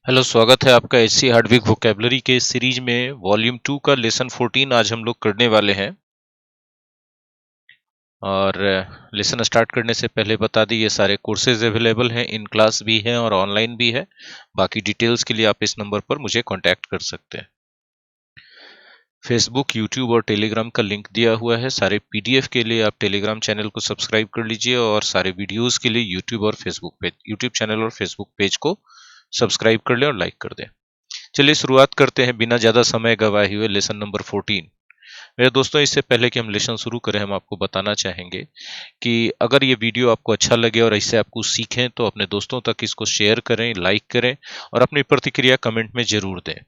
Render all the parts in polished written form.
Hello, स्वागत है आपका एचसी हार्डविक वोकेबलरी के सीरीज में वॉल्यूम 2 का लेसन 14 आज हम लोग करने वाले हैं। और लेसन स्टार्ट करने से पहले बता दी, ये सारे कोर्सेज अवेलेबल हैं, इन क्लास भी हैं और ऑनलाइन भी है। बाकी डिटेल्स के लिए आप इस नंबर पर मुझे कांटेक्ट कर सकते हैं। फेसबुक, यूट्यूब और टेलीग्राम का लिंक दिया हुआ है। सारे पीडीएफ के लिए आप टेलीग्राम चैनल को सब्सक्राइब कर लीजिए और सारे वीडियोस के लिए यूट्यूब चैनल और फेसबुक पेज को सब्सक्राइब कर लें और लाइक कर दें। चलिए शुरुआत करते हैं बिना ज्यादा समय गवाए हुए लेसन नंबर 14। मेरे दोस्तों, इससे पहले कि हम लेसन शुरू करें, हम आपको बताना चाहेंगे कि अगर ये वीडियो आपको अच्छा लगे और इससे आप कुछ सीखें तो अपने दोस्तों तक इसको शेयर करें, लाइक करें और अपनी प्रतिक्रिया कमेंट में जरूर दें।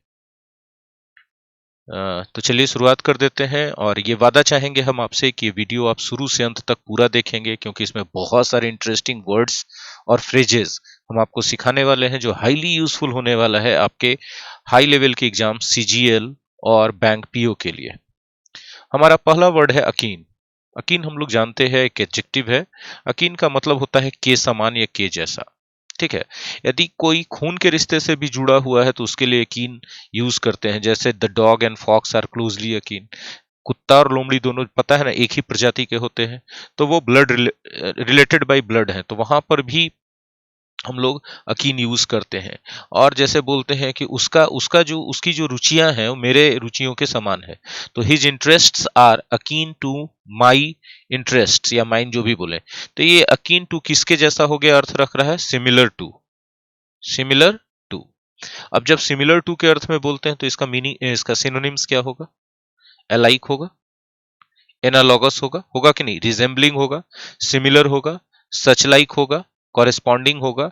तो चलिए शुरुआत कर देते हैं और ये वादा चाहेंगे हम आपसे कि ये वीडियो आप शुरू से अंत तक पूरा देखेंगे, क्योंकि इसमें बहुत सारे इंटरेस्टिंग वर्ड्स और फ्रेजेस हम आपको सिखाने वाले हैं जो हाईली यूजफुल होने वाला है आपके हाई लेवल के एग्जाम सीजीएल और बैंक पीओ के लिए। हमारा पहला वर्ड है अकीन। अकीन हम लोग जानते हैं एक एडजेक्टिव है। अकीन का मतलब होता है के समान या के जैसा। ठीक है। यदि कोई खून के रिश्ते से भी जुड़ा हुआ है तो उसके लिए अकीन यूज करते हैं, जैसे the dog and fox are closely akin. कुत्ता और लोमड़ी दोनों पता है ना एक ही प्रजाति के होते हैं, तो वो ब्लड रिलेटेड बाय ब्लड है, तो वहां पर भी हम लोग अकीन यूज करते हैं। और जैसे बोलते हैं कि उसका उसका जो उसकी जो रुचियां हैं वो मेरे रुचियों के समान है, तो his interests are akin to my interest या माइन, जो भी बोले। तो ये अकीन टू किसके जैसा हो गया, अर्थ रख रहा है सिमिलर टू। Similar to. अब जब सिमिलर टू के अर्थ में बोलते हैं तो इसका मीनिंग, इसका सिनोनिम्स क्या होगा? अलाइक होगा, एनालॉगस होगा, होगा कि नहीं? रिजेंबलिंग होगा, सिमिलर होगा, सच लाइक होगा, कॉरेस्पॉन्डिंग होगा,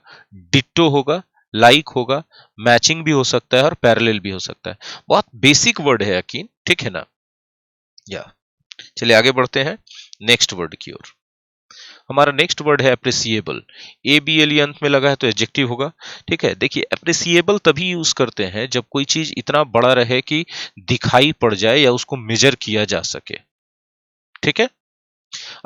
डिट्टो होगा, लाइक होगा, मैचिंग भी हो सकता है और पैरेलल भी हो सकता है। बहुत बेसिक वर्ड है यकीन, ठीक है ना? या चलिए आगे बढ़ते हैं नेक्स्ट वर्ड की ओर। हमारा नेक्स्ट वर्ड है अप्रिसिएबल। ए बी एल अंत में लगा है तो एडजेक्टिव होगा। ठीक है, देखिए अप्रिसिएबल तभी यूज करते हैं जब कोई चीज इतना बड़ा रहे कि दिखाई पड़ जाए या उसको मेजर किया जा सके। ठीक है।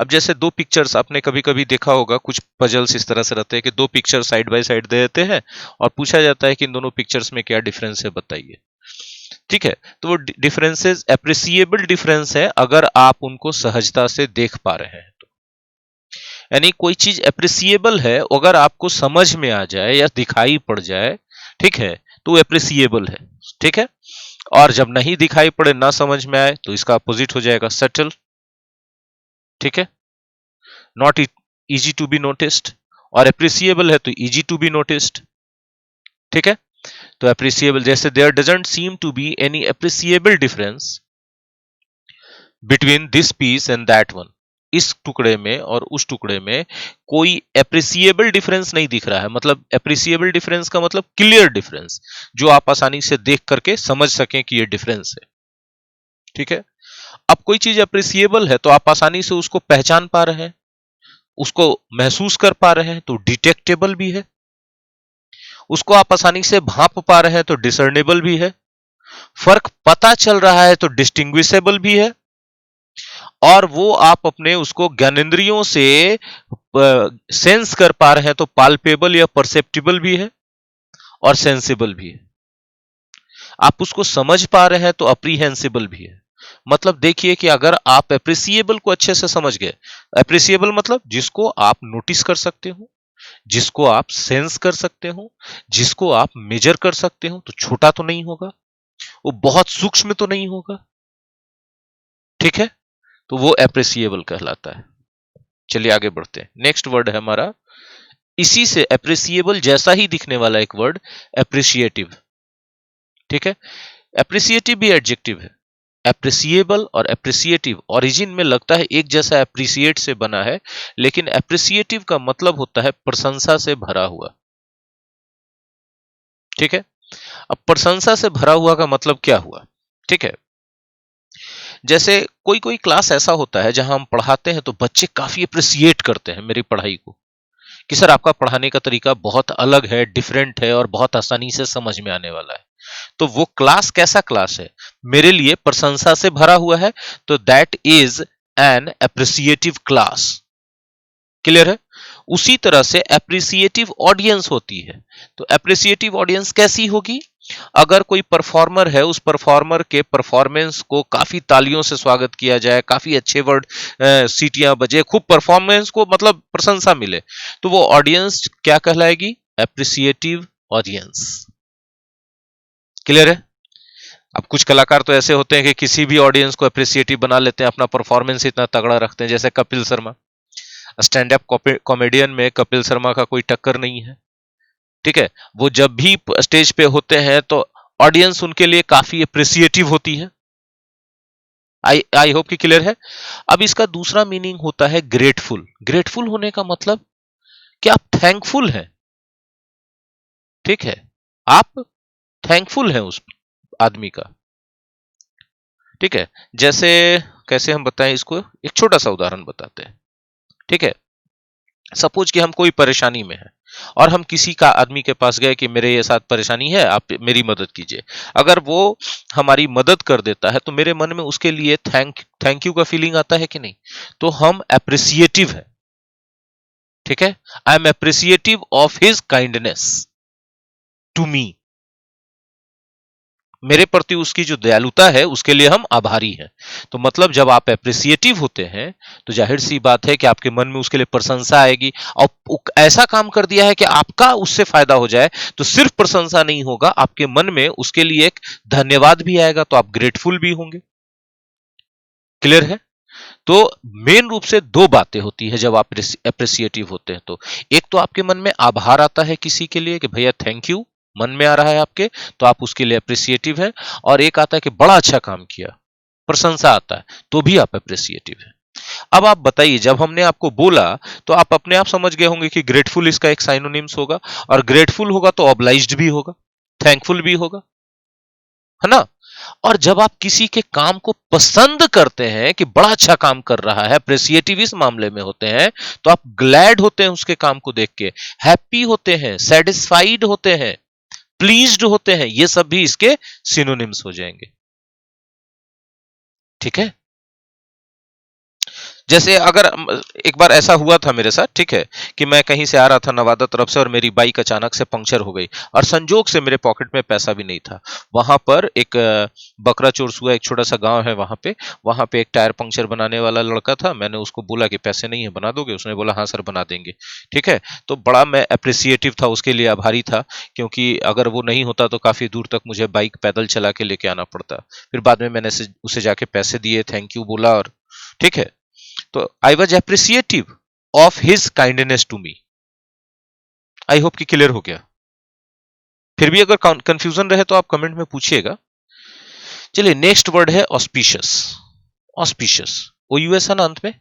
अब जैसे दो पिक्चर्स आपने कभी कभी देखा होगा, कुछ पजल्स इस तरह से रहते हैं कि दो पिक्चर साइड बाय साइड दे देते हैं और पूछा जाता है कि इन दोनों पिक्चर्स में क्या डिफरेंस है, बताइए। ठीक है, तो वो डिफरेंसेस एप्रिसिएबल डिफरेंस है अगर आप उनको सहजता से देख पा रहे हैं तो। यानी कोई चीज एप्रिसिएबल है अगर आपको समझ में आ जाए या दिखाई पड़ जाए, ठीक है, तो एप्रिसिएबल है। ठीक है। और जब नहीं दिखाई पड़े, ना समझ में आए, तो इसका अपोजिट हो जाएगा सटल। ठीक है। Not easy to be noticed, और अप्रिसिएबल है तो इजी टू बी नोटिस्ड। ठीक है। तो अप्रिसिएबल, जैसे there doesn't seem to be any appreciable difference between this piece and that one. इस टुकड़े में और उस टुकड़े में कोई अप्रिसिएबल डिफरेंस नहीं दिख रहा है। मतलब अप्रिसिएबल डिफरेंस का मतलब क्लियर डिफरेंस, जो आप आसानी से देख करके समझ सकें कि ये डिफरेंस है। ठीक है। अब कोई चीज अप्रिसिएबल है तो आप आसानी से उसको पहचान पा रहे हैं, उसको महसूस कर पा रहे हैं, तो डिटेक्टेबल भी है। उसको आप आसानी से भांप पा रहे हैं तो डिसर्नेबल भी है। फर्क पता चल रहा है तो डिस्टिंग्विशेबल भी है। और वो आप अपने उसको ज्ञानेंद्रियों से सेंस कर पा रहे हैं तो पाल्पेबल या परसेप्टिबल भी है और सेंसिबल भी है। आप उसको समझ पा रहे हैं तो अप्रीहेंसिबल भी है। मतलब देखिए कि अगर आप अप्रिसिएबल को अच्छे से समझ गए, अप्रिसिएबल मतलब जिसको आप नोटिस कर सकते हो, जिसको आप सेंस कर सकते हो, जिसको आप मेजर कर सकते हो, तो छोटा तो नहीं होगा, वो बहुत सूक्ष्म तो नहीं होगा। ठीक है, तो वो एप्रिसिएबल कहलाता है। चलिए आगे बढ़ते हैं। नेक्स्ट वर्ड है हमारा इसी से एप्रिसिएबल जैसा ही दिखने वाला एक वर्ड, एप्रिशिएटिव। ठीक है। एप्रिसिएटिव भी एडजेक्टिव है। एप्रिसिएबल और एप्रिसिएटिव ओरिजिन में लगता है एक जैसा, एप्रिसिएट से बना है, लेकिन एप्रिसिएटिव का मतलब होता है प्रशंसा से भरा हुआ। ठीक है। अब प्रशंसा से भरा हुआ का मतलब क्या हुआ? ठीक है, जैसे कोई कोई क्लास ऐसा होता है जहां हम पढ़ाते हैं तो बच्चे काफी अप्रिसिएट करते हैं मेरी पढ़ाई को, कि सर आपका पढ़ाने का तरीका बहुत अलग है, डिफरेंट है और बहुत आसानी से समझ में आने वाला है। तो वो क्लास कैसा क्लास है? मेरे लिए प्रशंसा से भरा हुआ है, तो that is an appreciative class. Clear है? उसी तरह से एप्रिसिएटिव ऑडियंस होती है। तो एप्रिसिएटिव ऑडियंस कैसी होगी? अगर कोई परफॉर्मर है, उस परफॉर्मर के परफॉर्मेंस को काफी तालियों से स्वागत किया जाए, काफी अच्छे वर्ड सीटियां बजे, खूब परफॉर्मेंस को मतलब प्रशंसा मिले, तो वो ऑडियंस क्या कहलाएगी? Appreciative audience. क्लियर है? अब कुछ कलाकार तो ऐसे होते हैं कि किसी भी ऑडियंस को एप्रिसिएटिव बना लेते हैं, अपना परफॉर्मेंस इतना तगड़ा रखते हैं, जैसे Kapil Sharma. Stand up comedian में कपिल शर्मा का कोई टक्कर नहीं है। ठीक है, वो जब भी स्टेज पे होते हैं तो ऑडियंस उनके लिए काफी अप्रिसिएटिव होती है। आई होप कि क्लियर है। अब इसका दूसरा मीनिंग होता है ग्रेटफुल। ग्रेटफुल होने का मतलब कि आप थैंकफुल हैं। ठीक है, आप थैंकफुल हैं उस आदमी का। ठीक है, जैसे कैसे हम बताएं इसको, एक छोटा सा उदाहरण बताते हैं। ठीक है, सपोज कि हम कोई परेशानी में हैं और हम किसी का आदमी के पास गए कि मेरे ये साथ परेशानी है, आप मेरी मदद कीजिए। अगर वो हमारी मदद कर देता है तो मेरे मन में उसके लिए थैंक यू का फीलिंग आता है कि नहीं? तो हम एप्रिसिएटिव है। ठीक है, I am appreciative of his kindness to me. मेरे प्रति उसकी जो दयालुता है उसके लिए हम आभारी हैं। तो मतलब जब आप एप्रिसिएटिव होते हैं तो जाहिर सी बात है कि आपके मन में उसके लिए प्रशंसा आएगी, और ऐसा काम कर दिया है कि आपका उससे फायदा हो जाए, तो सिर्फ प्रशंसा नहीं होगा, आपके मन में उसके लिए एक धन्यवाद भी आएगा, तो आप ग्रेटफुल भी होंगे। क्लियर है? तो मेन रूप से दो बातें होती है जब आप एप्रिसिएटिव होते हैं। तो एक तो आपके मन में आभार आता है किसी के लिए कि भैया थैंक यू, मन में आ रहा है आपके, तो आप उसके लिए अप्रिसिएटिव हैं। और एक आता है कि बड़ा अच्छा काम किया, प्रशंसा आता है, तो भी आप अप्रिसिएटिव हैं। अब आप बताइए, जब हमने आपको बोला तो आप अपने आप समझ गए होंगे कि ग्रेटफुल इसका एक साइनोनिम्स होगा, और ग्रेटफुल होगा तो ऑब्लाइज्ड भी होगा, थैंकफुल भी होगा, है ना? और जब आप किसी के काम को पसंद करते हैं कि बड़ा अच्छा काम कर रहा है, अप्रिसिएटिव इस मामले में होते हैं, तो आप ग्लैड होते हैं उसके काम को देख के, हैप्पी होते हैं, सेटिस्फाइड होते हैं, प्लीज्ड होते हैं। ये सब भी इसके सिनोनिम्स हो जाएंगे। ठीक है, जैसे अगर एक बार ऐसा हुआ था मेरे साथ, ठीक है, कि मैं कहीं से आ रहा था नवादा तरफ से, और मेरी बाइक अचानक से पंक्चर हो गई, और संजोग से मेरे पॉकेट में पैसा भी नहीं था। वहां पर एक बकरा चोरसुआ एक छोटा सा गांव है, वहां पे एक टायर पंक्चर बनाने वाला लड़का था। मैंने उसको बोला कि पैसे नहीं है, बना दोगे? उसने बोला हाँ सर बना देंगे। ठीक है, तो बड़ा मैं अप्रिसिएटिव था, उसके लिए आभारी था, क्योंकि अगर वो नहीं होता तो काफी दूर तक मुझे बाइक पैदल चला के लेके आना पड़ता। फिर बाद में मैंने उसे जाके पैसे दिए, थैंक यू बोला, और ठीक है, तो I was appreciative of his kindness to me. I hope कि क्लियर हो गया। फिर भी अगर कंफ्यूजन रहे तो आप कमेंट में पूछिएगा। चलिए, नेक्स्ट वर्ड है ऑस्पिशियस। ऑस्पिशियस, ओ यूएस है ना अंत में,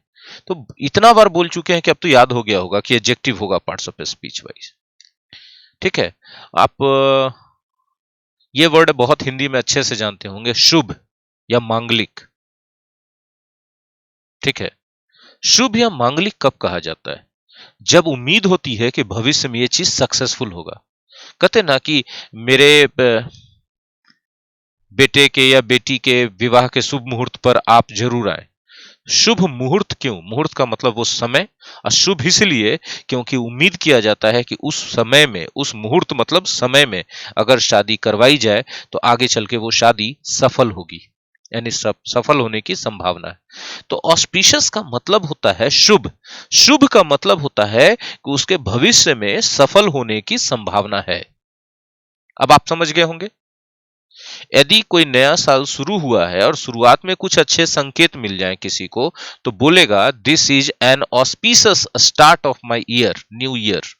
तो इतना बार बोल चुके हैं कि अब तो याद हो गया होगा कि एडजेक्टिव होगा पार्ट्स ऑफ स्पीच वाइज। ठीक है, आप ये वर्ड बहुत हिंदी में अच्छे से जानते होंगे, शुभ या मांगलिक। ठीक है, शुभ या मांगलिक कब कहा जाता है? जब उम्मीद होती है कि भविष्य में ये चीज सक्सेसफुल होगा। कहते ना कि मेरे बेटे के या बेटी के विवाह के शुभ मुहूर्त पर आप जरूर आए। शुभ मुहूर्त क्यों? मुहूर्त का मतलब वो समय, और शुभ इसलिए क्योंकि उम्मीद किया जाता है कि उस समय में, उस मुहूर्त मतलब समय में अगर शादी करवाई जाए तो आगे चल के वो शादी सफल होगी, यानी सफल होने की संभावना है। तो ऑस्पिशियस का मतलब होता है शुभ। शुभ का मतलब होता है कि उसके भविष्य में सफल होने की संभावना है। अब आप समझ गए होंगे। यदि कोई नया साल शुरू हुआ है और शुरुआत में कुछ अच्छे संकेत मिल जाएं किसी को, तो बोलेगा this is an auspicious start of my year, new year.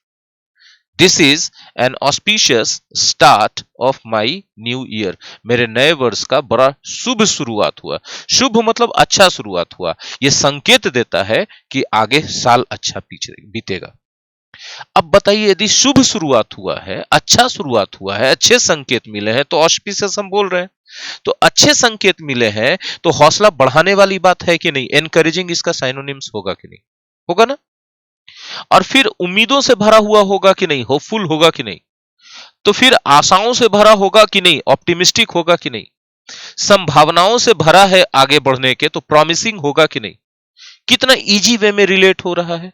This is an auspicious start of my new year. मेरे नए वर्ष का बड़ा शुभ शुरुआत हुआ। शुभ मतलब अच्छा शुरुआत हुआ, यह संकेत देता है कि आगे साल अच्छा बीतेगा। अब बताइए, यदि शुभ शुरुआत हुआ है, अच्छा शुरुआत हुआ है, अच्छे संकेत मिले हैं, तो ऑस्पिशियस हम बोल रहे हैं। तो अच्छे संकेत मिले हैं तो हौसला बढ़ाने वाली बात है कि नहीं? एनकरेजिंग इसका साइनोनिम्स होगा कि नहीं? होगा ना? और फिर उम्मीदों से भरा हुआ होगा कि नहीं? होपफुल होगा कि नहीं? तो फिर आशाओं से भरा होगा कि नहीं? ऑप्टिमिस्टिक होगा कि नहीं? संभावनाओं से भरा है आगे बढ़ने के, तो प्रॉमिसिंग होगा कि नहीं? कितना इजी वे में रिलेट हो रहा है।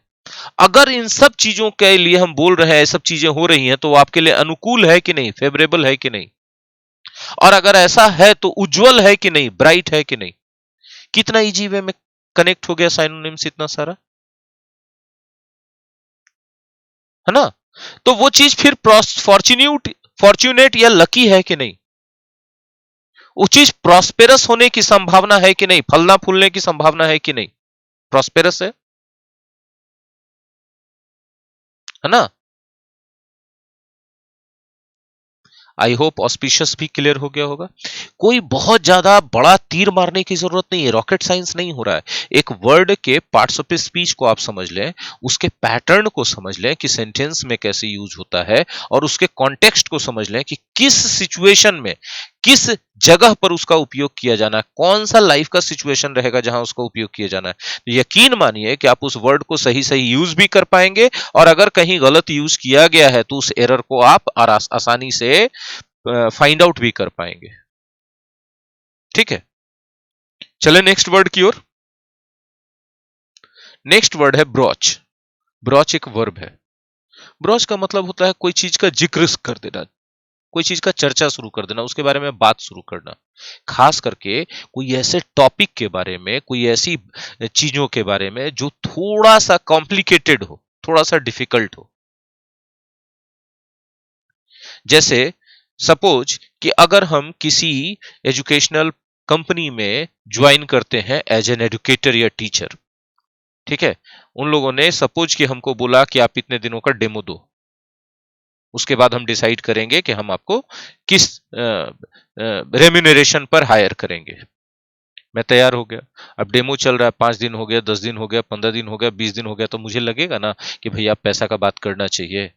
अगर इन सब चीजों के लिए हम बोल रहे हैं, सब चीजें हो रही हैं, तो वो आपके लिए अनुकूल है कि नहीं, फेवरेबल है कि नहीं, और अगर ऐसा है तो उज्जवल है कि नहीं, ब्राइट है कि नहीं। कितना इजी वे में कनेक्ट हो गया साइनोनिम्स इतना सारा, है ना। तो वो चीज फिर फॉर्च्यूनेट फॉर्च्यूनेट या लकी है कि नहीं, वो चीज प्रॉस्पेरस होने की संभावना है कि नहीं, फलना फूलने की संभावना है कि नहीं, प्रॉस्पेरस है ना। आई होप ऑस्पिशियस भी क्लियर हो गया होगा। कोई बहुत ज्यादा बड़ा तीर मारने की जरूरत नहीं है, रॉकेट साइंस नहीं हो रहा है। एक वर्ड के पार्ट्स ऑफ स्पीच को आप समझ लें, उसके पैटर्न को समझ लें कि सेंटेंस में कैसे यूज होता है, और उसके कॉन्टेक्स्ट को समझ लें कि किस सिचुएशन में, किस जगह पर उसका उपयोग किया जाना है, कौन सा लाइफ का सिचुएशन रहेगा जहां उसका उपयोग किया जाना है। तो यकीन मानिए कि आप उस वर्ड को सही सही यूज भी कर पाएंगे, और अगर कहीं गलत यूज किया गया है तो उस एरर को आप आसानी से फाइंड आउट भी कर पाएंगे। ठीक है, चले नेक्स्ट वर्ड की ओर। नेक्स्ट वर्ड है ब्रॉच। ब्रॉच एक वर्ब है। ब्रॉच का मतलब होता है कोई चीज का जिक्र कर देना, कोई चीज का चर्चा शुरू कर देना, उसके बारे में बात शुरू करना। खास करके कोई ऐसे टॉपिक के बारे में, कोई ऐसी चीजों के बारे में जो थोड़ा सा कॉम्प्लिकेटेड हो, थोड़ा सा डिफिकल्ट हो। जैसे सपोज कि अगर हम किसी एजुकेशनल कंपनी में ज्वाइन करते हैं एज एन एजुकेटर या टीचर, ठीक है। उन लोगों ने सपोज कि हमको बोला कि आप इतने दिनों का डेमो दो, उसके बाद हम डिसाइड करेंगे कि हम आपको किस रेम्यूनरेशन पर हायर करेंगे। मैं तैयार हो गया, अब डेमो चल रहा है, 5 दिन हो गया, 10 दिन हो गया, 15 दिन हो गया, 20 दिन हो गया, तो मुझे लगेगा ना कि भैया पैसा का बात करना चाहिए।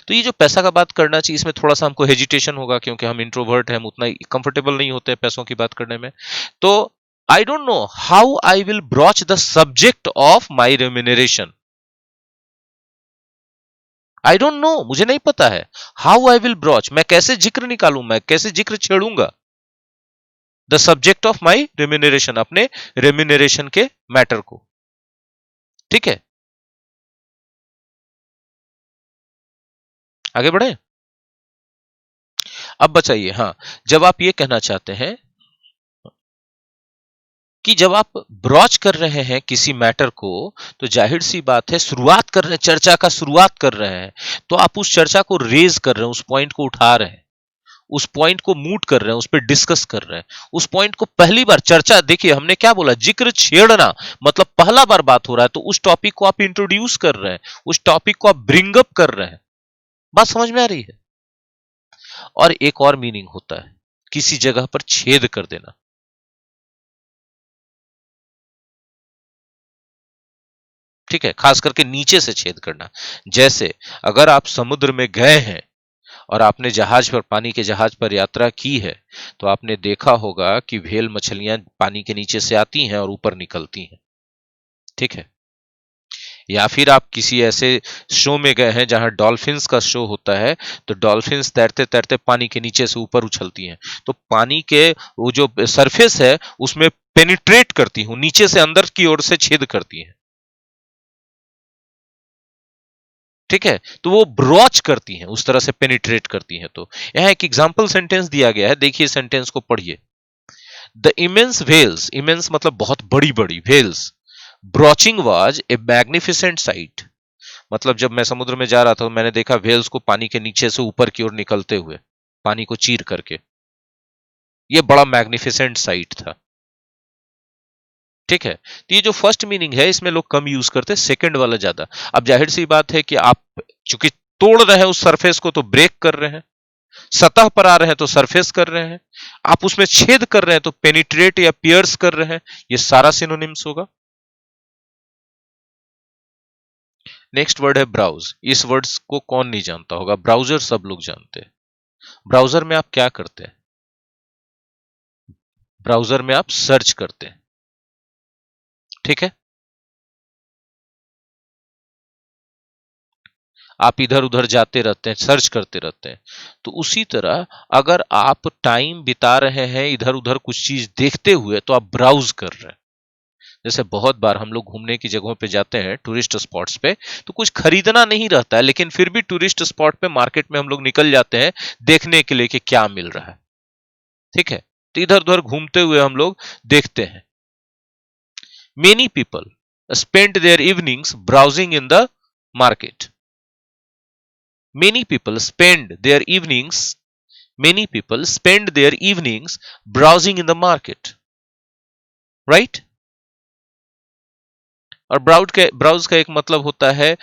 तो ये जो पैसा का बात करना चाहिए, इसमें थोड़ा सा हमको हेजिटेशन होगा, क्योंकि हम इंट्रोवर्ट हैं, हम उतना कंफर्टेबल नहीं होते पैसों की बात करने में। तो I don't know how I will brooch the subject of my remuneration. I don't know, मुझे नहीं पता है। हाउ आई विल ब्रॉच, मैं कैसे जिक्र निकालूं, मैं कैसे जिक्र छेड़ूंगा the subject of my remuneration, अपने रेम्यूनरेशन के मैटर को। ठीक है, आगे बढ़े। अब बचाइए, हाँ, जब आप ये कहना चाहते हैं कि जब आप ब्रॉच कर रहे हैं किसी मैटर को, तो जाहिर सी बात है शुरुआत कर रहे हैं, चर्चा का शुरुआत कर रहे हैं, तो आप उस चर्चा को रेज कर रहे हैं, उस पॉइंट को उठा रहे हैं, उस पॉइंट को मूट कर रहे हैं, उस पर डिस्कस कर रहे हैं, उस पॉइंट को पहली बार चर्चा, देखिए हमने क्या बोला, जिक्र छेड़ना, मतलब पहला बार बात हो रहा है, तो उस टॉपिक को आप इंट्रोड्यूस कर रहे हैं, उस टॉपिक को आप ब्रिंग अप कर रहे हैं। बात समझ में आ रही है। और एक और मीनिंग होता है किसी जगह पर छेद कर देना। ठीक है, खास करके नीचे से छेद करना। जैसे अगर आप समुद्र में गए हैं और आपने जहाज पर, पानी के जहाज पर यात्रा की है, तो आपने देखा होगा कि व्हेल मछलियां पानी के नीचे से आती हैं और ऊपर निकलती हैं। ठीक है, या फिर आप किसी ऐसे शो में गए हैं जहां डॉल्फिन्स का शो होता है, तो डॉल्फिन्स तैरते तैरते पानी के नीचे से ऊपर उछलती हैं, तो पानी के वो जो सरफेस है उसमें पेनिट्रेट करती हूं, नीचे से अंदर की ओर से छेद करती हैं। ठीक है, तो वो ब्रॉच करती हैं, उस तरह से पेनिट्रेट करती हैं। तो यहां एक एग्जांपल सेंटेंस दिया गया है, देखिए सेंटेंस को पढ़िए। द इमेंस व्हेल्स, इमेंस मतलब बहुत बड़ी बड़ी, whales broaching was a magnificent sight, मतलब जब मैं समुद्र में जा रहा था, मैंने देखा व्हेल्स को पानी के नीचे से ऊपर की ओर निकलते हुए, पानी को चीर करके। ये बड़ा मैग्निफिसेंट साइट था। ठीक है, तो ये जो फर्स्ट मीनिंग है इसमें लोग कम यूज करते हैं, सेकंड वाला ज्यादा। अब जाहिर सी बात है कि आप चूंकि तोड़ रहे हैं उस सरफेस को, तो ब्रेक कर रहे हैं, सतह पर आ रहे हैं तो सरफेस कर रहे हैं, आप उसमें छेद कर रहे हैं तो पेनिट्रेट या पियर्स कर रहे हैं, ये सारा सिनोनिम्स होगा। नेक्स्ट वर्ड है ब्राउज। इस वर्ड्स को कौन नहीं जानता होगा, ब्राउजर सब लोग जानते हैं। ब्राउजर में आप क्या करते हैं, ब्राउजर में आप सर्च करते हैं। ठीक है, आप इधर उधर जाते रहते हैं, सर्च करते रहते हैं। तो उसी तरह अगर आप टाइम बिता रहे हैं इधर उधर कुछ चीज देखते हुए, तो आप ब्राउज कर रहे हैं। जैसे बहुत बार हम लोग घूमने की जगहों पे जाते हैं, टूरिस्ट स्पॉट्स पे, तो कुछ खरीदना नहीं रहता है, लेकिन फिर भी टूरिस्ट स्पॉट पे, मार्केट में हम लोग निकल जाते हैं देखने के लिए कि क्या मिल रहा है। ठीक है, तो इधर उधर घूमते हुए हम लोग देखते हैं। Many people spend their evenings browsing in the market. Many people spend their evenings many people spend their evenings browsing in the market, right? और ब्राउज का एक मतलब होता है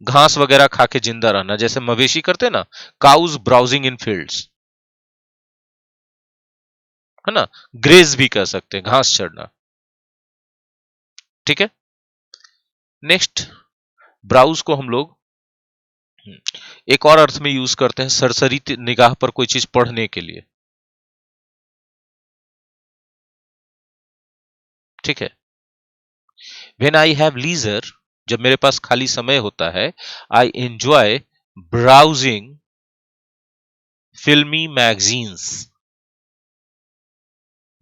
घास वगैरह खा के जिंदा रहना, जैसे मवेशी करते ना, काउज ब्राउजिंग इन फील्ड्स, है ना। ग्रेज भी कह सकते हैं, घास चढ़ना। ठीक है, नेक्स्ट, ब्राउज को हम लोग एक और अर्थ में यूज करते हैं, सरसरी निगाह पर कोई चीज पढ़ने के लिए। ठीक है, व्हेन आई हैव लीजर, जब मेरे पास खाली समय होता है, I enjoy browsing filmi magazines.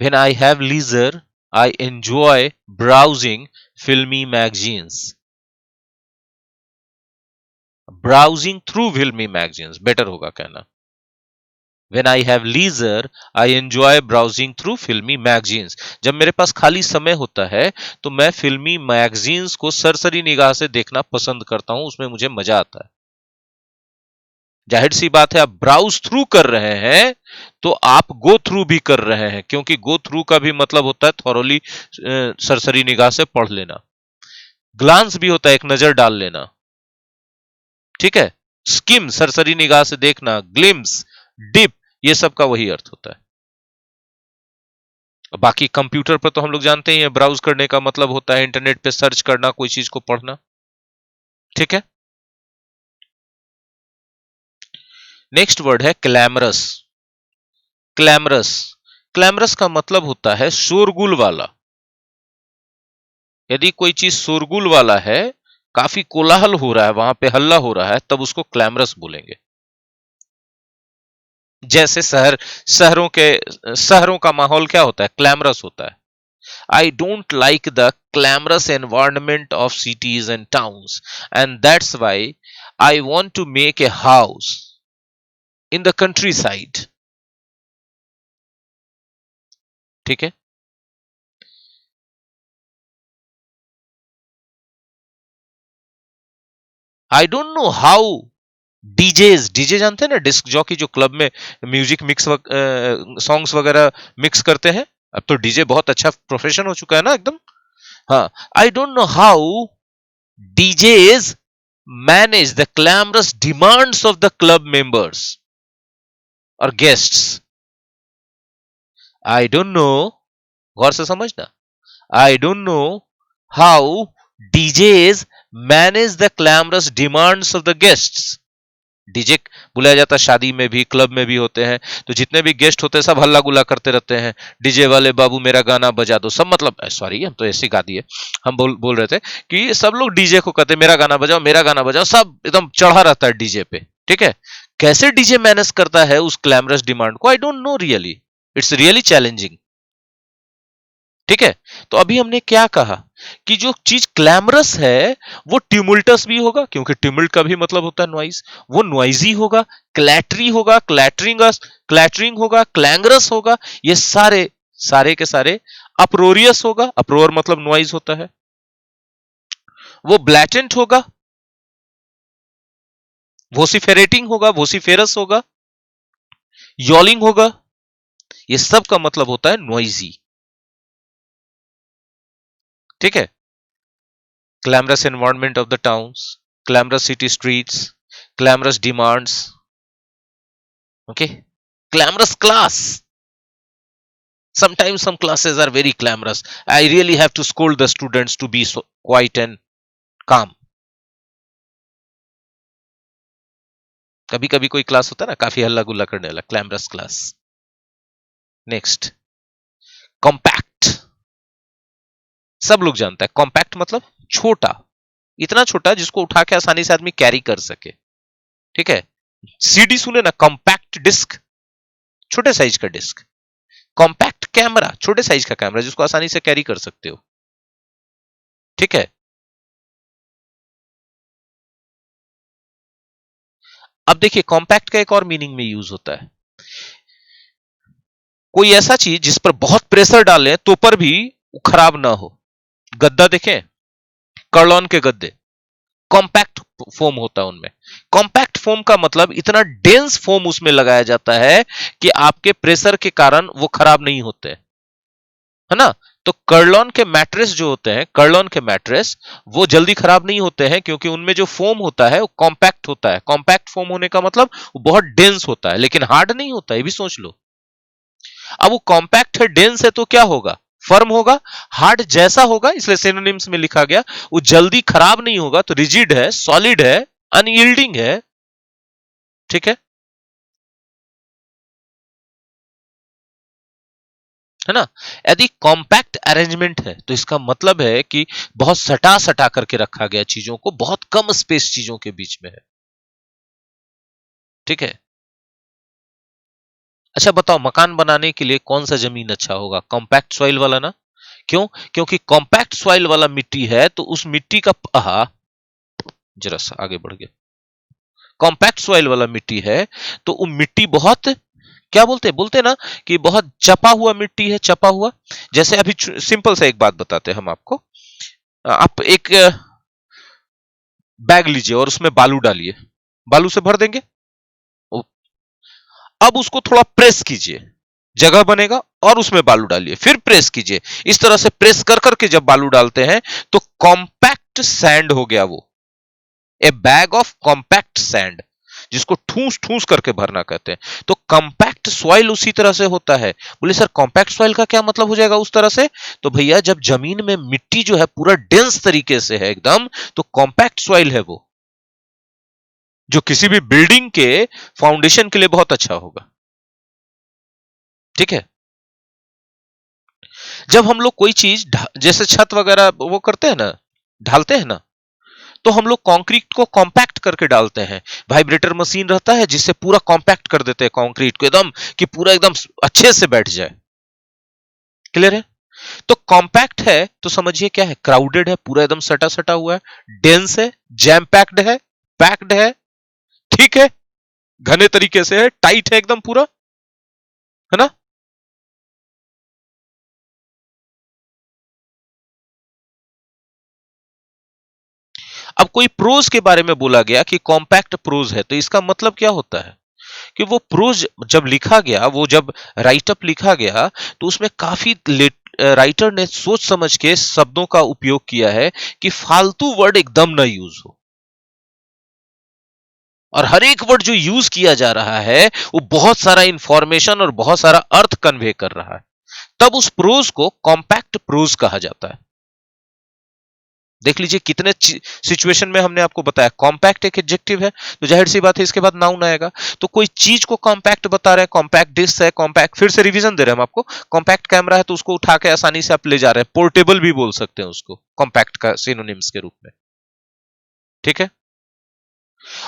When I have leisure, I enjoy browsing filmi magazines. Browsing through filmi magazines better होगा कहना। When I have leisure, I enjoy browsing through filmy magazines. जब मेरे पास खाली समय होता है तो मैं फिल्मी मैगजीन्स को सरसरी निगाह से देखना पसंद करता हूं, उसमें मुझे मजा आता है। जाहिर सी बात है, आप ब्राउज थ्रू कर रहे हैं तो आप गो थ्रू भी कर रहे हैं, क्योंकि गो थ्रू का भी मतलब होता है थॉरोली, सरसरी निगाह से पढ़ लेना। ग्लांस भी होता है एक नजर डाल लेना। ठीक है, स्किम सरसरी निगाह से देखना, ग्लिम्स, डिप, ये सब का वही अर्थ होता है। बाकी कंप्यूटर पर तो हम लोग जानते ही हैं, ब्राउज करने का मतलब होता है इंटरनेट पे सर्च करना, कोई चीज को पढ़ना। ठीक है, नेक्स्ट वर्ड है क्लैमरस। क्लैमरस, क्लैमरस का मतलब होता है शोरगुल वाला। यदि कोई चीज शोरगुल वाला है, काफी कोलाहल हो रहा है, वहां पे हल्ला हो रहा है, तब उसको क्लैमरस बोलेंगे। जैसे शहरों का माहौल क्या होता है, क्लैमरस होता है। I don't like the clamorous environment of cities and towns, and that's why I want to make a house in the countryside. ठीक है, I don't know how DJ जानते हैं ना, डिस्क जॉकी, जो क्लब में music mix songs वगैरह mix करते हैं। अब तो डीजे बहुत अच्छा प्रोफेशन हो चुका है ना एकदम। हाँ, I don't know how डीजेज manage the clamorous demands of the club members और गेस्ट्स। आई डोंट नो, गौर से समझना, I don't know how डीजेज manage the clamorous demands of the guests. DJ बुलाया जाता है शादी में भी, क्लब में भी होते हैं, तो जितने भी गेस्ट होते हैं सब हल्ला गुल्ला करते रहते हैं, डीजे वाले बाबू मेरा गाना बजा दो, सब मतलब सॉरी हम तो ऐसी गा दिए, हम बोल रहे थे कि सब लोग डीजे को कहते हैं मेरा गाना बजाओ, मेरा गाना बजाओ, सब एकदम चढ़ा रहता है डीजे पे। ठीक है, कैसे डीजे मैनेज करता है उस ग्लैमरस डिमांड को, I don't know really, it's really challenging. ठीक है, तो अभी हमने क्या कहा कि जो चीज ग्लैमरस है वो ट्यूमुल्टस भी होगा, क्योंकि ट्यूमुल्ट का भी मतलब होता है नॉइज, वो नॉइजी होगा, क्लैटरी होगा, क्लैटरिंग होगा, क्लैंगरस होगा, ये सारे सारे के सारे अप्रोरियस होगा, अप्रोर मतलब नॉइज होता है, वो ब्लैटेंट होगा, वोसिफेरेटिंग होगा, वोसिफेरस होगा, यॉलिंग होगा, ये सब का मतलब होता है नॉइजी। ठीक है, glamorous environment of the towns, glamorous city streets, glamorous demands, okay, glamorous class. Sometimes some classes are very glamorous. I really have to scold the students to be so quiet and calm. कभी कभी कोई class होता है ना काफी हल्ला गुल्ला करने वाला, ग्लैमरस क्लास। नेक्स्ट, कॉम्पैक्ट, सब लोग जानता है कॉम्पैक्ट मतलब छोटा, इतना छोटा जिसको उठा के आसानी से आदमी कैरी कर सके। ठीक है, सीडी सुने ना, कॉम्पैक्ट डिस्क, छोटे साइज का डिस्क। कॉम्पैक्ट कैमरा, छोटे साइज का कैमरा जिसको आसानी से कैरी कर सकते हो। ठीक है। अब देखिए कॉम्पैक्ट का एक और मीनिंग में यूज होता है, कोई ऐसा चीज जिस पर बहुत प्रेशर डालें तो पर भी खराब ना हो। गद्दा देखें, कर्लॉन के गद्दे कॉम्पैक्ट फोम होता है उनमें। कॉम्पैक्ट फोम का मतलब इतना डेंस फोम उसमें लगाया जाता है कि आपके प्रेशर के कारण वो खराब नहीं होते, है ना। तो कर्लॉन के मैट्रेस जो होते हैं, कर्लॉन के मैट्रेस वो जल्दी खराब नहीं होते हैं क्योंकि उनमें जो फोम होता है वो कॉम्पैक्ट होता है। कॉम्पैक्ट फोम होने का मतलब वो बहुत डेंस होता है लेकिन हार्ड नहीं होता, ये भी सोच लो। अब वो कॉम्पैक्ट है, डेंस है, तो क्या होगा, फर्म होगा। हार्ड जैसा होगा, इसलिए सिनोनिम्स में लिखा गया, वो जल्दी खराब नहीं होगा, तो रिजिड है, सॉलिड है, अनयील्डिंग है। ठीक है ना। यदि कॉम्पैक्ट अरेंजमेंट है तो इसका मतलब है कि बहुत सटा सटा करके रखा गया चीजों को, बहुत कम स्पेस चीजों के बीच में है। ठीक है। अच्छा बताओ, मकान बनाने के लिए कौन सा जमीन अच्छा होगा, कॉम्पैक्ट सॉइल वाला ना। क्यों? क्योंकि कॉम्पैक्ट सॉइल वाला मिट्टी है तो उस मिट्टी का जरा सा आगे बढ़ गया। कॉम्पैक्ट सॉइल वाला मिट्टी है तो वो मिट्टी बहुत, क्या बोलते हैं, बोलते हैं ना कि बहुत चपा हुआ मिट्टी है, चपा हुआ। जैसे अभी सिंपल सा एक बात बताते हैं हम आपको। आप एक बैग लीजिए और उसमें बालू डालिए, बालू से भर देंगे। अब उसको थोड़ा प्रेस कीजिए, जगह बनेगा, और उसमें बालू डालिए, फिर प्रेस कीजिए। इस तरह से प्रेस कर करके जब बालू डालते हैं तो कॉम्पैक्ट सैंड हो गया वो, ए बैग ऑफ कॉम्पैक्ट सैंड, जिसको ठूस ठूस करके भरना कहते हैं। तो कॉम्पैक्ट सॉइल उसी तरह से होता है। बोले सर कॉम्पैक्ट सॉइल का क्या मतलब हो जाएगा उस तरह से? तो भैया जब जमीन में मिट्टी जो है पूरा डेंस तरीके से है एकदम, तो कॉम्पैक्ट सॉइल है वो, जो किसी भी बिल्डिंग के फाउंडेशन के लिए बहुत अच्छा होगा। ठीक है। जब हम लोग कोई चीज जैसे छत वगैरह वो करते हैं ना, ढालते हैं ना, तो हम लोग कंक्रीट को कॉम्पैक्ट करके डालते हैं। वाइब्रेटर मशीन रहता है जिससे पूरा कॉम्पैक्ट कर देते हैं कंक्रीट को एकदम, कि पूरा एकदम अच्छे से बैठ जाए। क्लियर है। तो कॉम्पैक्ट है तो समझिए क्या है, क्राउडेड है, पूरा एकदम सटा सटा हुआ है, डेंस है, जैम पैक्ड है। ठीक है, घने तरीके से है, टाइट है एकदम पूरा, है ना। अब कोई प्रोज के बारे में बोला गया कि कॉम्पैक्ट प्रोज है, तो इसका मतलब क्या होता है कि वो प्रोज जब लिखा गया, वो जब राइटअप लिखा गया, तो उसमें काफी राइटर ने सोच समझ के शब्दों का उपयोग किया है कि फालतू वर्ड एकदम ना यूज हो, और हर एक वर्ड जो यूज किया जा रहा है वो बहुत सारा इंफॉर्मेशन और बहुत सारा अर्थ कन्वे कर रहा है। तब उस प्रोज को कॉम्पैक्ट प्रोज कहा जाता है। देख लीजिए कितने सिचुएशन में हमने आपको बताया कॉम्पैक्ट एक एडजेक्टिव है, तो जाहिर सी बात है इसके बाद नाउन आएगा। तो कोई चीज को कॉम्पैक्ट बता रहे हैं, कॉम्पैक्ट डिश है, कॉम्पैक्ट, फिर से रिवीजन दे रहे हैं हम आपको। कॉम्पैक्ट कैमरा है तो उसको उठा के आसानी से आप ले जा रहे हैं, पोर्टेबल भी बोल सकते हैं उसको कॉम्पैक्ट का सिनोनिम्स के रूप में। ठीक है।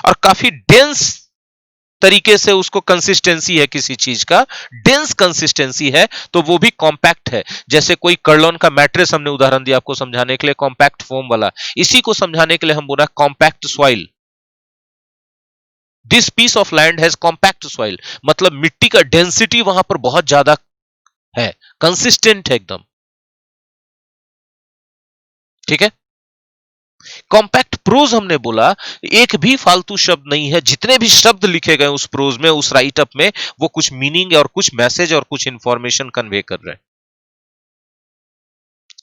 और काफी डेंस तरीके से उसको कंसिस्टेंसी है किसी चीज का, डेंस कंसिस्टेंसी है, तो वो भी कॉम्पैक्ट है। जैसे कोई कर्लॉन का मैट्रेस हमने उदाहरण दिया आपको समझाने के लिए, कॉम्पैक्ट फोम वाला। इसी को समझाने के लिए हम बोला compact soil, this piece of land has compact soil, मतलब मिट्टी का डेंसिटी वहां पर बहुत ज्यादा है, कंसिस्टेंट है एकदम। ठीक है। कॉम्पैक्ट प्रोज हमने बोला, एक भी फालतू शब्द नहीं है, जितने भी शब्द लिखे गए उस प्रोज में, उस राइटअप में, वो कुछ मीनिंग और कुछ मैसेज और कुछ इंफॉर्मेशन कन्वे कर रहे हैं।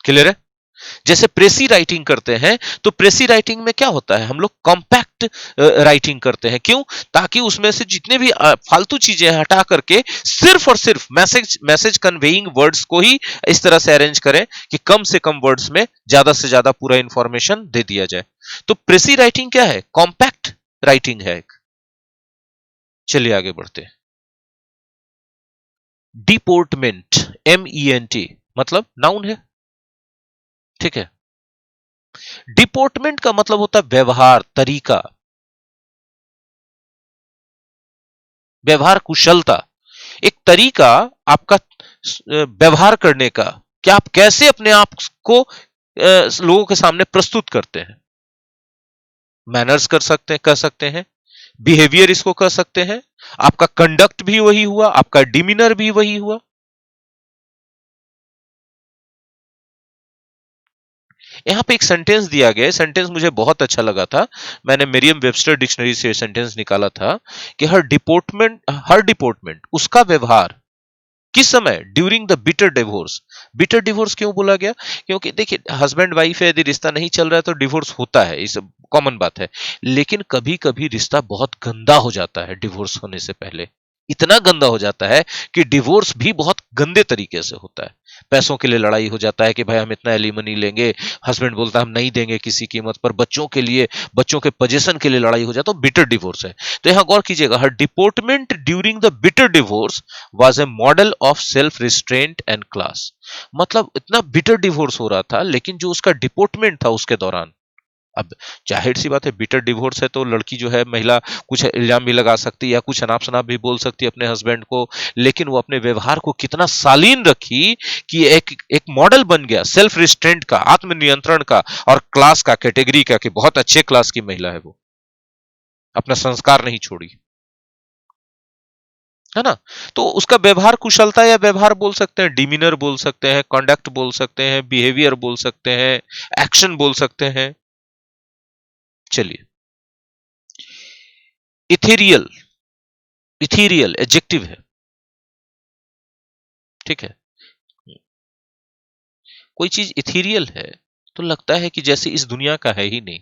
क्लियर है। जैसे प्रेसी राइटिंग करते हैं, तो प्रेसी राइटिंग में क्या होता है, हम लोग कॉम्पैक्ट राइटिंग करते हैं। क्यों? ताकि उसमें से जितने भी फालतू चीजें हटा करके सिर्फ और सिर्फ मैसेज मैसेज कन्वेइंग वर्ड्स को ही इस तरह से अरेंज करें कि कम से कम वर्ड्स में ज्यादा से ज्यादा पूरा इंफॉर्मेशन दे दिया जाए। तो प्रेसी राइटिंग क्या है, कॉम्पैक्ट राइटिंग है एक। चलिए आगे बढ़ते हैं। डिपोर्टमेंट, MENT, मतलब नाउन है। ठीक है। डिपोर्टमेंट का मतलब होता है व्यवहार, तरीका, व्यवहार कुशलता, एक तरीका आपका व्यवहार करने का, कि आप कैसे अपने आप को लोगों के सामने प्रस्तुत करते हैं। मैनर्स कर सकते हैं, बिहेवियर इसको कर सकते हैं, आपका कंडक्ट भी वही हुआ, आपका डिमीनर भी वही हुआ। यहां पे एक सेंटेंस दिया गया है, सेंटेंस मुझे बहुत अच्छा लगा था। मैंने मेरियम वेबस्टर डिक्शनरी से सेंटेंस निकाला था कि हर डिपोर्टमेंट उसका व्यवहार किस समय, during the bitter divorce. Bitter divorce क्यों बोला गया? क्योंकि देखिए, हस्बैंड वाइफ है, यदि रिश्ता नहीं चल रहा है तो डिवोर्स होता है, इस कॉमन बात है। लेकिन कभी कभी रिश्ता बहुत गंदा हो जाता है डिवोर्स होने से पहले। इतना गंदा हो जाता है कि डिवोर्स भी बहुत गंदे तरीके से होता है। पैसों के लिए लड़ाई हो जाता है कि भाई हम इतना एलिमनी लेंगे, हस्बैंड बोलता है हम नहीं देंगे किसी कीमत पर, बच्चों के लिए, बच्चों के पोजीशन के लिए लड़ाई हो जाता है, तो बिटर डिवोर्स है। तो यहां गौर कीजिएगा, हर deportment during the bitter divorce was a model of self restraint and class. मतलब इतना बिटर डिवोर्स हो रहा था, लेकिन जो उसका डिपोर्टमेंट था उसके दौरान, अब जाहिर सी बात है, बिटर डिवोर्स है तो लड़की जो है, महिला, कुछ इल्जाम भी लगा सकती है या कुछ अनाप शनाप भी बोल सकती है अपने हस्बैंड को, लेकिन वो अपने व्यवहार को कितना शालीन रखी कि एक एक मॉडल बन गया सेल्फ रिस्ट्रेंट का, आत्मनियंत्रण का और क्लास का, कैटेगरी का, कि बहुत अच्छे क्लास की महिला है वो, अपना संस्कार नहीं छोड़ी, है ना। तो उसका व्यवहार कुशलता, या व्यवहार बोल सकते हैं, डिमीनर बोल सकते हैं, कंडक्ट बोल सकते हैं, बिहेवियर बोल सकते हैं, एक्शन बोल सकते हैं। चलिए, इथेरियल, इथेरियल एडजेक्टिव है, ठीक है। कोई चीज इथेरियल है तो लगता है कि जैसे इस दुनिया का है ही नहीं,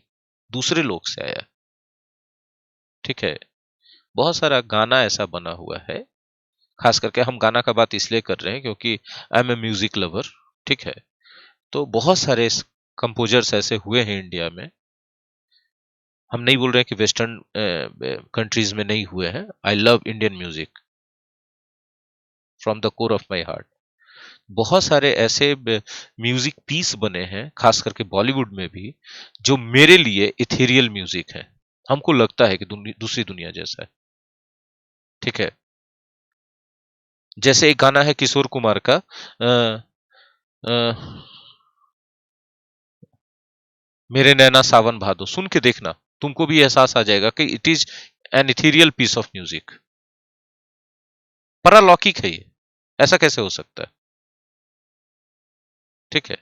दूसरे लोक से आया, ठीक है। बहुत सारा गाना ऐसा बना हुआ है, खास करके हम गाना का बात इसलिए कर रहे हैं क्योंकि I am a music lover, ठीक है। तो बहुत सारे कंपोजर्स ऐसे हुए हैं इंडिया में। हम नहीं बोल रहे हैं कि वेस्टर्न कंट्रीज में नहीं हुए हैं। I love Indian music from the core of my heart. बहुत सारे ऐसे म्यूजिक पीस बने हैं, खास करके बॉलीवुड में भी, जो मेरे लिए इथेरियल म्यूजिक है। हमको लगता है कि दूसरी दुनिया जैसा है, ठीक है। जैसे एक गाना है किशोर कुमार का, मेरे नैना सावन भादो, सुन के देखना, तुमको भी एहसास आ जाएगा कि it is an ethereal piece of music. पारालौकिक है ये, ऐसा कैसे हो सकता है, ठीक है।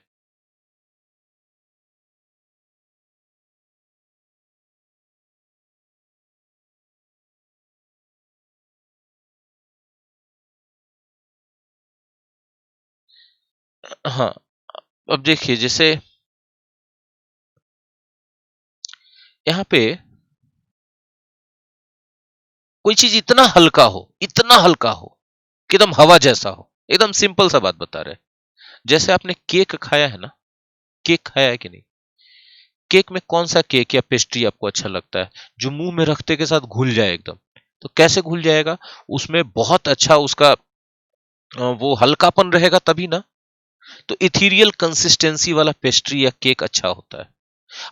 हाँ, अब देखिए, जैसे यहाँ पे कोई चीज इतना हल्का हो, इतना हल्का हो कि एकदम हवा जैसा हो, एकदम सिंपल सा बात बता रहे हैं। जैसे आपने केक खाया है ना, केक खाया है कि नहीं? केक में कौन सा केक या पेस्ट्री आपको अच्छा लगता है जो मुंह में रखते के साथ घुल जाए एकदम? तो कैसे घुल जाएगा? उसमें बहुत अच्छा उसका वो हल्कापन रहेगा तभी ना। तो इथीरियल कंसिस्टेंसी वाला पेस्ट्री या केक अच्छा होता है।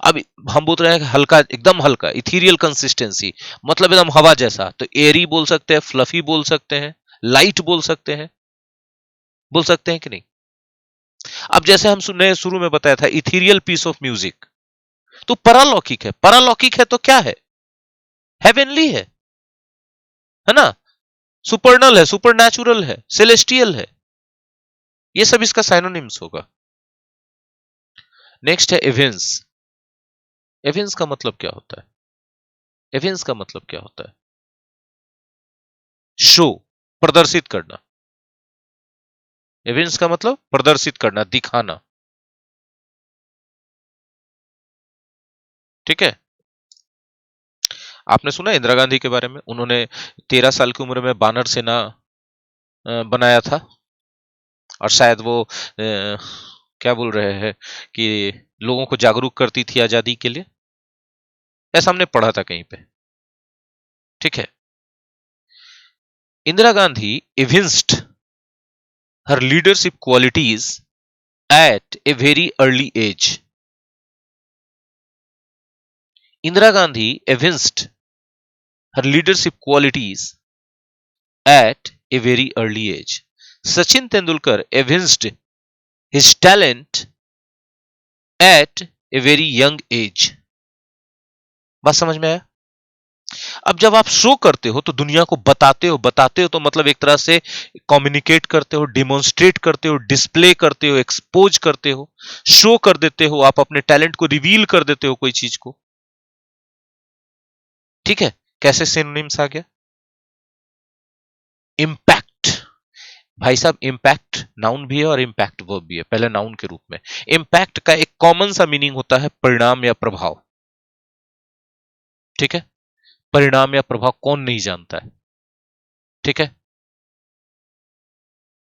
अब हम बोल रहे हैं कि हल्का, एकदम हल्का, इथीरियल कंसिस्टेंसी, मतलब एकदम हवा जैसा, तो एरी बोल सकते हैं, फ्लफी बोल सकते हैं, लाइट बोल सकते हैं कि नहीं? अब जैसे हम सुनने शुरू में बताया था, इथीरियल पीस ऑफ म्यूजिक, तो परालौकिक है। परालौकिक है तो क्या है? हेवनली है ना। सुपरनल है, सुपरनैचुरल है, सेलेस्टियल है। ये सब इसका साइनोनिम्स होगा। नेक्स्ट है एविंस। एविंस का मतलब क्या होता है? एविंस का मतलब क्या होता है? शो, प्रदर्शित करना। एविंस का मतलब प्रदर्शित करना, दिखाना, ठीक है। आपने सुना इंदिरा गांधी के बारे में? उन्होंने 13 साल की उम्र में बानर सेना बनाया था, और शायद वो क्या बोल रहे हैं कि लोगों को जागरूक करती थी आजादी के लिए, ऐसा हमने पढ़ा था कहीं पे, ठीक है। Indira Gandhi evinced her leadership qualities at a very early age. Indira Gandhi evinced her leadership qualities at a very early age. Sachin Tendulkar evinced his talent at a very young age। बात समझ में आया? अब जब आप शो करते हो तो दुनिया को बताते हो तो मतलब एक तरह से कम्युनिकेट करते हो, डिमोन्स्ट्रेट करते हो, डिस्प्ले करते हो, एक्सपोज करते हो, शो कर देते हो, आप अपने टैलेंट को रिवील कर देते हो कोई चीज को। ठीक है, कैसे सिनोनिम्स आ गया? इम्पैक्ट, भाई साहब इम्पैक्ट नाउन भी है और इम्पैक्ट वर्ब भी है, पहले नाउन के रूप में। इम्पैक्ट का एक कॉमन सा मीनिंग होता है परिणाम या प्रभाव। ठीक है, परिणाम या प्रभाव कौन नहीं जानता है? ठीक है,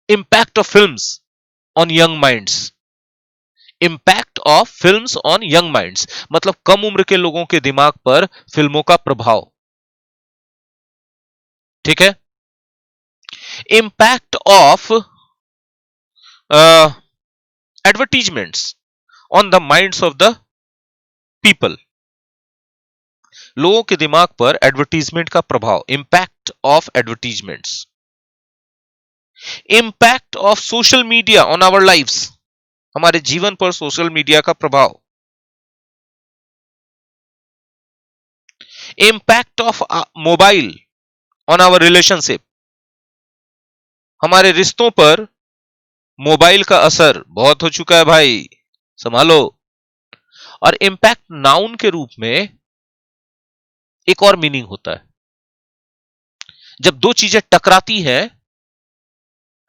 impact of films on young minds, impact of films on young minds मतलब कम उम्र के लोगों के दिमाग पर फिल्मों का प्रभाव। ठीक है, impact of advertisements on the minds of the people, लोगों के दिमाग पर एडवर्टीजमेंट का प्रभाव, impact of advertisements. Impact of social media on our lives, हमारे जीवन पर सोशल मीडिया का प्रभाव। Impact of mobile on our relationship, हमारे रिश्तों पर मोबाइल का असर बहुत हो चुका है भाई, संभालो। और इंपैक्ट नाउन के रूप में एक और मीनिंग होता है, जब दो चीजें टकराती है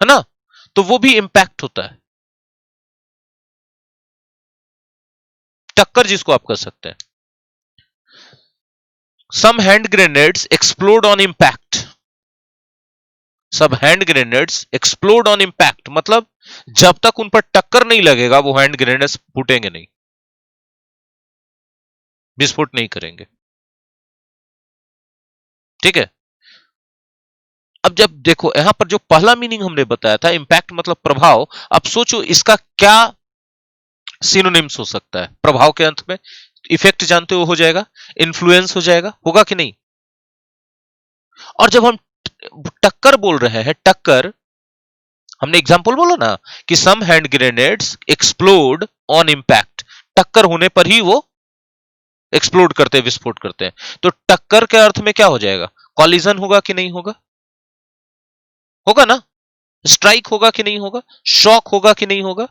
ना, तो वो भी इंपैक्ट होता है। टक्कर जिसको आप कर सकते हैं। Some hand grenades explode on impact, सब hand grenades explode on impact मतलब जब तक उन पर टक्कर नहीं लगेगा वो हैंड ग्रेनेड्स फूटेंगे नहीं, विस्फोट नहीं करेंगे। ठीक है, अब जब देखो यहां पर जो पहला मीनिंग हमने बताया था इंपैक्ट मतलब प्रभाव, अब सोचो इसका क्या सिनोनिम्स हो सकता है। प्रभाव के अंत में इफेक्ट जानते हो जाएगा, इन्फ्लुएंस हो जाएगा, होगा कि नहीं? और जब हम टक्कर बोल रहे हैं, टक्कर हमने एग्जांपल बोला ना कि some hand grenades explode on impact, टक्कर होने पर ही वो एक्सप्लोड करते हैं, विस्फोट करते हैं। तो टक्कर के अर्थ में क्या हो जाएगा? कॉलिजन होगा कि नहीं होगा? होगा ना। स्ट्राइक होगा कि नहीं होगा? शॉक होगा कि नहीं होगा?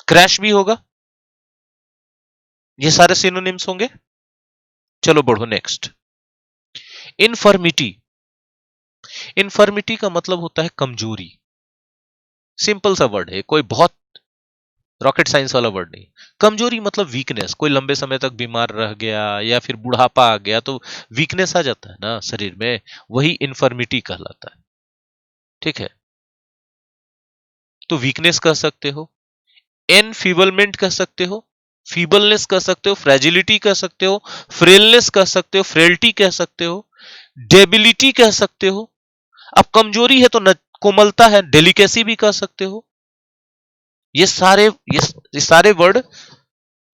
क्रैश भी होगा। ये सारे सिनोनिम्स होंगे। चलो बढ़ो नेक्स्ट। इनफर्मिटी, इनफर्मिटी का मतलब होता है कमजोरी। सिंपल सा वर्ड है, कोई बहुत रॉकेट साइंस वाला वर्ड नहीं। कमजोरी मतलब वीकनेस, कोई लंबे समय तक बीमार रह गया या फिर बुढ़ापा आ गया तो वीकनेस आ जाता है ना शरीर में, वही इनफर्मिटी कहलाता है। ठीक है, तो वीकनेस कह सकते हो, एनफीबलमेंट कह सकते हो, फीबलनेस कह सकते हो, फ्रेजिलिटी कह सकते हो, फ्रेलनेस कह सकते हो, फ्रेल्टी कह सकते हो, डेबिलिटी कह सकते हो। अब कमजोरी है तो न कोमलता है, डेलिकेसी भी कह सकते हो। ये सारे ये सारे वर्ड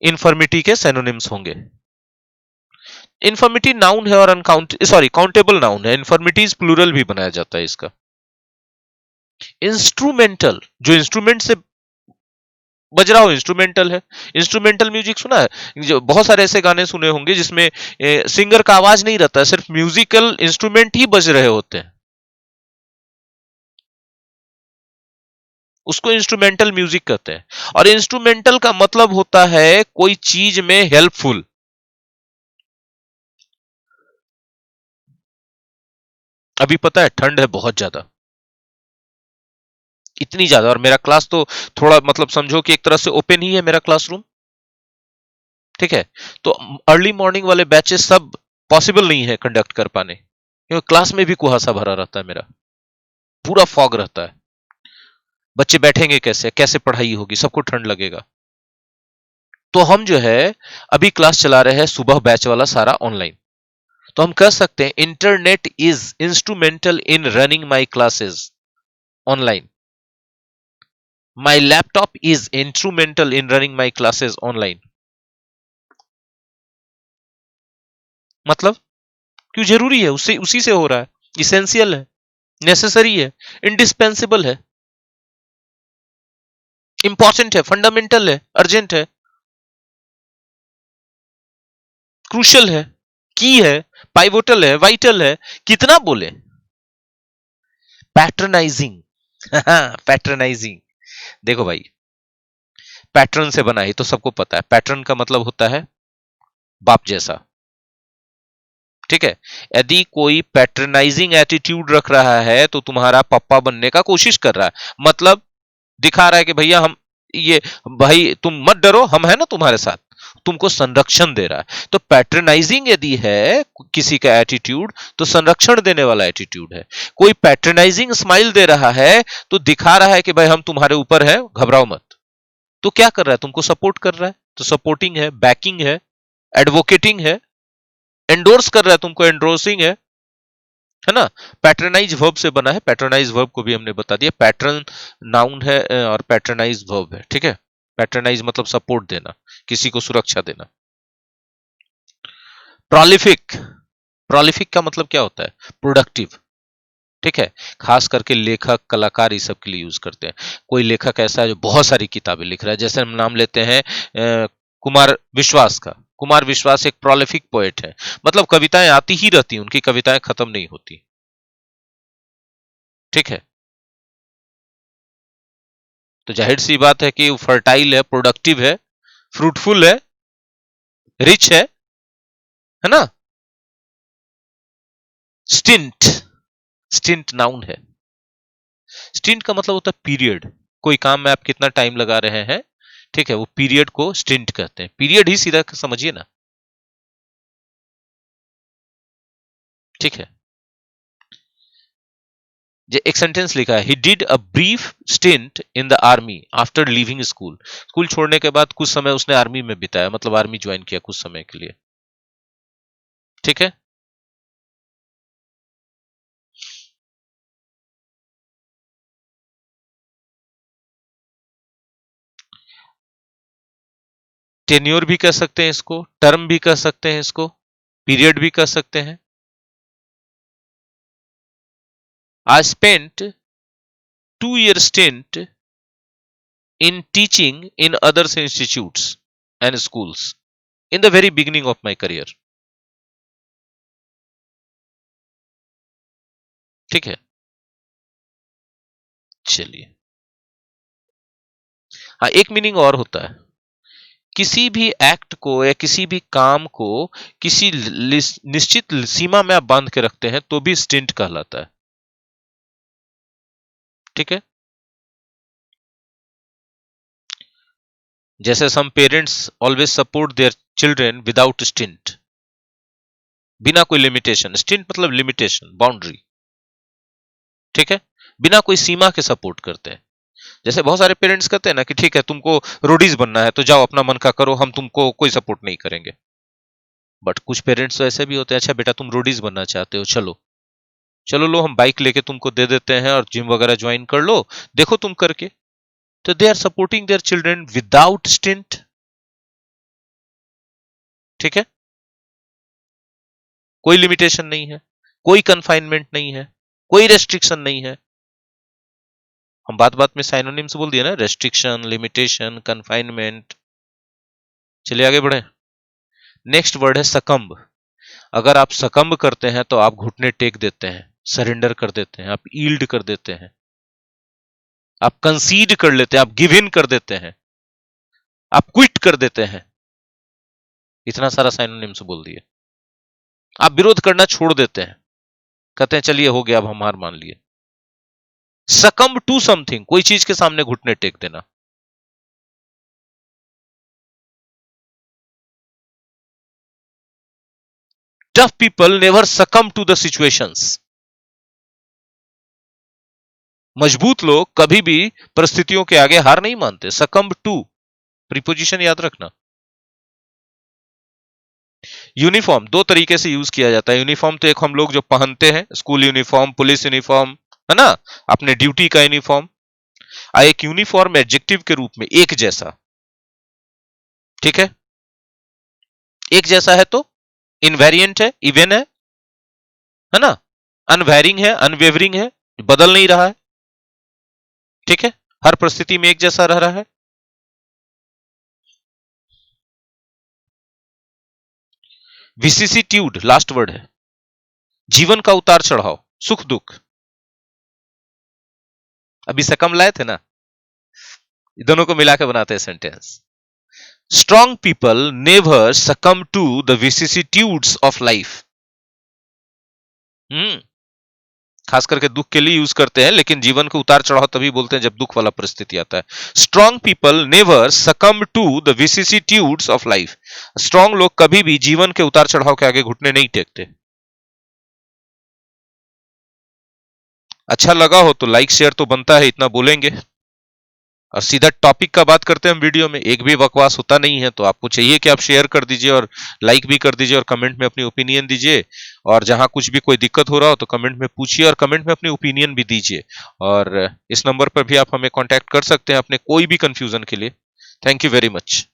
इनफर्मिटी के सिनोनिम्स होंगे। इनफर्मिटी नाउन है और काउंटेबल नाउन है। इनफर्मिटीज प्लूरल भी बनाया जाता है इसका। इंस्ट्रूमेंटल, जो इंस्ट्रूमेंट से बज रहा हो इंस्ट्रूमेंटल है। इंस्ट्रूमेंटल म्यूजिक सुना है? जो बहुत सारे ऐसे गाने सुने होंगे जिसमें सिंगर का आवाज नहीं रहता है, सिर्फ म्यूजिकल इंस्ट्रूमेंट ही बज रहे होते हैं, उसको इंस्ट्रूमेंटल म्यूजिक कहते हैं। और इंस्ट्रूमेंटल का मतलब होता है कोई चीज में हेल्पफुल। अभी पता है ठंड है बहुत ज्यादा, इतनी ज्यादा, और मेरा क्लास तो थोड़ा मतलब समझो कि एक तरह से ओपन ही है मेरा क्लासरूम। ठीक है, तो अर्ली मॉर्निंग वाले बैचेस सब पॉसिबल नहीं है कंडक्ट कर पाने, क्योंकि क्लास में भी कुहासा भरा रहता है, मेरा पूरा फॉग रहता है। बच्चे बैठेंगे कैसे, कैसे पढ़ाई होगी, सबको ठंड लगेगा। तो हम जो है अभी क्लास चला रहे हैं सुबह बैच वाला सारा ऑनलाइन। तो हम कह सकते हैं internet is instrumental in running my classes online. My laptop is instrumental in running my classes online. मतलब क्यों जरूरी है, उससे उसी से हो रहा है, इसेंशियल है। नेसेसरी है, इंडिस्पेंसिबल है, इंपॉर्टेंट है, फंडामेंटल है, अर्जेंट है, क्रूशल है, की है, पाइवोटल है, वाइटल है, कितना बोले। पैट्रनाइजिंग, पैट्रनाइजिंग, देखो भाई, पैटर्न से बना ही तो सबको पता है, पैटर्न का मतलब होता है बाप जैसा, ठीक है। यदि कोई पैट्रनाइजिंग एटीट्यूड रख रहा है तो तुम्हारा पप्पा बनने का कोशिश कर रहा है, मतलब दिखा रहा है कि भैया हम ये, भाई तुम मत डरो, हम है ना तुम्हारे साथ, तुमको संरक्षण दे रहा है। तो पैट्रनाइजिंग यदि है किसी का एटीट्यूड, तो संरक्षण देने वाला एटीट्यूड है। कोई पैट्रनाइजिंग स्माइल दे रहा है तो दिखा रहा है कि भाई हम तुम्हारे ऊपर है, घबराओ मत। तो क्या कर रहा है, तुमको सपोर्ट कर रहा है, तो सपोर्टिंग है, बैकिंग है, एडवोकेटिंग है, एंडोर्स कर रहा है तुमको, एंडोर्सिंग है ना। पैट्रनाइज वर्ब से बना है, पैट्रनाइज वर्ब को भी हमने बता दिया, पैटर्न नाउन है और पैट्रनाइज वर्ब है, ठीक है। पैट्रनाइज मतलब सपोर्ट देना, किसी को सुरक्षा देना। प्रोलिफिक, प्रोलिफिक का मतलब क्या होता है, प्रोडक्टिव, ठीक है। खास करके लेखक, कलाकार इस सब के लिए यूज करते हैं। कोई लेखक ऐसा है जो बहुत सारी किताबें लिख रहा है, जैसे हम नाम लेते हैं कुमार विश्वास का। कुमार विश्वास एक प्रोलिफिक पोएट है, मतलब कविताएं आती ही रहती, उनकी कविताएं खत्म नहीं होती, ठीक है। तो जाहिर सी बात है कि वो फर्टाइल है, प्रोडक्टिव है, फ्रूटफुल है, रिच है ना। स्टिंट, स्टिंट नाउन है। स्टिंट का मतलब होता है पीरियड, कोई काम में आप कितना टाइम लगा रहे हैं, ठीक है, वो पीरियड को स्टिंट कहते हैं। पीरियड ही सीधा समझिए ना, ठीक है। एक सेंटेंस लिखा है, he did a brief stint in the army after leaving school. School छोड़ने के बाद कुछ समय उसने आर्मी में बिताया, मतलब आर्मी ज्वाइन किया कुछ समय के लिए, ठीक है। टेन्योर भी कह सकते हैं इसको, टर्म भी कह सकते हैं इसको, पीरियड भी कह सकते हैं। I spent 2 year stint in teaching in others institutes and schools in the very beginning of my career, ठीक है। चलिए, हाँ, एक मीनिंग और होता है, किसी भी एक्ट को या किसी भी काम को किसी निश्चित सीमा में आप बांध के रखते हैं तो भी स्टिंट कहलाता है, ठीक है। जैसे some parents always support their children without stint, बिना कोई लिमिटेशन, स्टिंट मतलब लिमिटेशन, बाउंड्री, ठीक है, बिना कोई सीमा के सपोर्ट करते हैं। जैसे बहुत सारे पेरेंट्स कहते हैं ना कि ठीक है तुमको रोडीज बनना है तो जाओ अपना मन का करो, हम तुमको कोई सपोर्ट नहीं करेंगे। बट कुछ पेरेंट्स तो ऐसे भी होते हैं, अच्छा बेटा तुम रोडीज बनना चाहते हो, चलो चलो लो हम बाइक लेके तुमको दे देते हैं और जिम वगैरह ज्वाइन कर लो, देखो तुम करके। तो they are supporting their children without stint, ठीक है। कोई लिमिटेशन नहीं है, कोई कंफाइनमेंट नहीं है, कोई रेस्ट्रिक्शन नहीं है। हम बात बात में साइनोनिम्स बोल दिया ना, रेस्ट्रिक्शन, लिमिटेशन, कंफाइनमेंट। चलिए आगे बढ़े। नेक्स्ट वर्ड है सकम्ब। अगर आप सकम्ब करते हैं तो आप घुटने टेक देते हैं, सरेंडर कर देते हैं, आप ईल्ड कर देते हैं, आप कंसीड कर लेते हैं, आप गिव इन कर देते हैं, आप क्विट कर देते हैं। इतना सारा साइनोनिम्स बोल दिए। आप विरोध करना छोड़ देते हैं, कहते हैं चलिए हो गया, अब हम हार मान लिए। सकम्ब टू समथिंग, कोई चीज के सामने घुटने टेक देना। Tough people never succumb to the situations. मजबूत लोग कभी भी परिस्थितियों के आगे हार नहीं मानते। सकम्ब टू, प्रीपोजिशन याद रखना। यूनिफॉर्म दो तरीके से यूज किया जाता है। यूनिफॉर्म तो एक हम लोग जो पहनते हैं, स्कूल यूनिफॉर्म, पुलिस यूनिफॉर्म, है ना, अपने ड्यूटी का यूनिफॉर्म। एक यूनिफॉर्म एडजेक्टिव के रूप में, एक जैसा, ठीक है। एक जैसा है तो इनवेरिएंट है, इवन है ना। अनवेरिंग है, अनवेवरिंग है, बदल नहीं रहा है, ठीक है, हर परिस्थिति में एक जैसा रह रहा है। विसिसिट्यूड लास्ट वर्ड है, जीवन का उतार चढ़ाव, सुख दुख। अभी सकम लाए थे ना, दोनों को मिलाकर बनाते हैं sentence. Strong people never succumb to the vicissitudes of life. खास करके दुख के लिए यूज करते हैं, लेकिन जीवन को उतार चढ़ाव तभी बोलते हैं जब दुख वाला परिस्थिति आता है। Strong people never succumb to the vicissitudes of life. स्ट्रॉन्ग लोग कभी भी जीवन के उतार चढ़ाव के आगे घुटने नहीं टेकते। अच्छा लगा हो तो लाइक शेयर तो बनता है, इतना बोलेंगे। और सीधा टॉपिक का बात करते हैं हम वीडियो में, एक भी बकवास होता नहीं है। तो आपको चाहिए कि आप शेयर कर दीजिए और लाइक भी कर दीजिए और कमेंट में अपनी ओपिनियन दीजिए। और जहां कुछ भी कोई दिक्कत हो रहा हो तो कमेंट में पूछिए और कमेंट में अपनी ओपिनियन भी दीजिए। और इस नंबर पर भी आप हमें कांटेक्ट कर सकते हैं अपने कोई भी कंफ्यूजन के लिए। Thank you very much.